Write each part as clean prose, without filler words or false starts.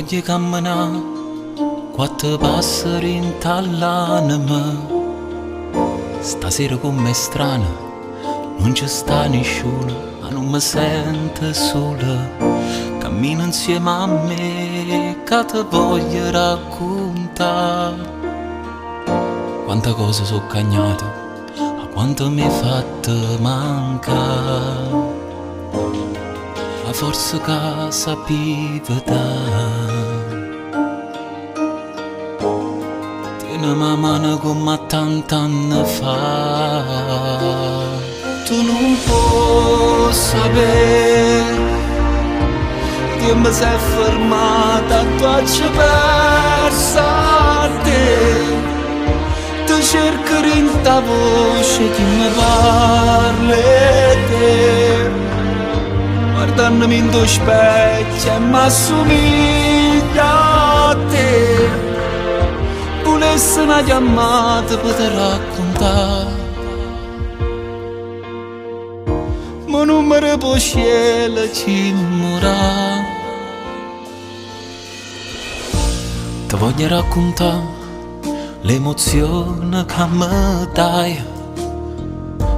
voglio camminare, quattro passeri in tall'anima. Stasera con me è strana, non c'è sta nessuno, ma non mi sento sola. Cammino insieme a me, che ti voglio raccontare. Quante cose sono cagnate, a quanto mi hai fatto mancare. A forza che sapevo tieni la mano come tant'anni fa. Tu non puoi sapere che mi sei fermata, tu hai persa te. Ti cerco in ta voce che mi parli te. Guardandomi in tuo specchio e mi assomiglia a te. Volessi una chiamata per te raccontare, ma non mi può scegliere ci morrà. Ti voglio raccontare l'emozione che mi dai.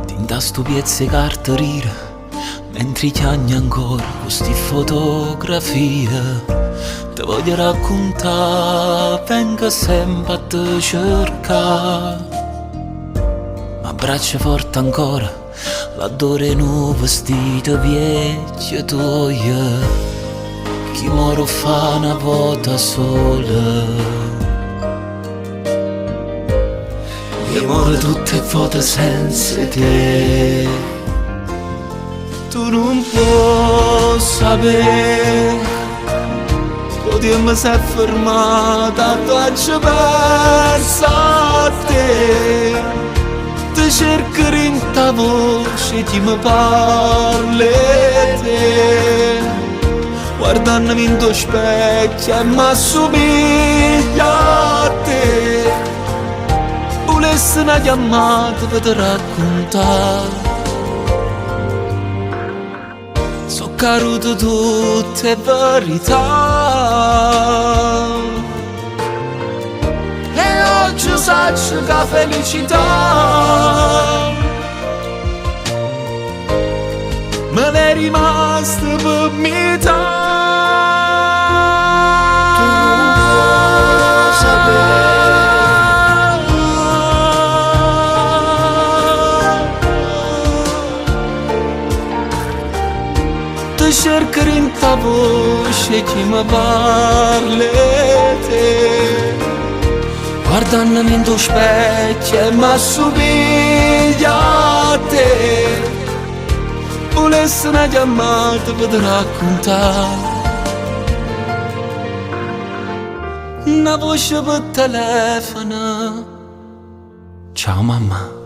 Ti intasto piezze carterire mentre chiagni ancora queste fotografie. Ti voglio raccontare, vengo sempre a te cercare. Ma braccia forte ancora, laddove in un vestito vecchio tuo. Chi moro fa una volta sola. Io moro tutte le volte senza te. Tu non puoi sapere che mi sei fermata, tu hai persa te. Ti cerco in ta voce che mi parli te. Guardandomi in tuo specchio e mi assomiglia a te. Volessi una chiamata per te raccontare. So caduto tutte verità e oggi saggio che felicità me ne è rimasta per metà. Tu non puoi sapere cerco in ta voce che mi parli te. Guardandomi in tuo specchio e mi assomiglia a te. Volessi una chiamata per te raccontare, una voce per telefono. Ciao mamma.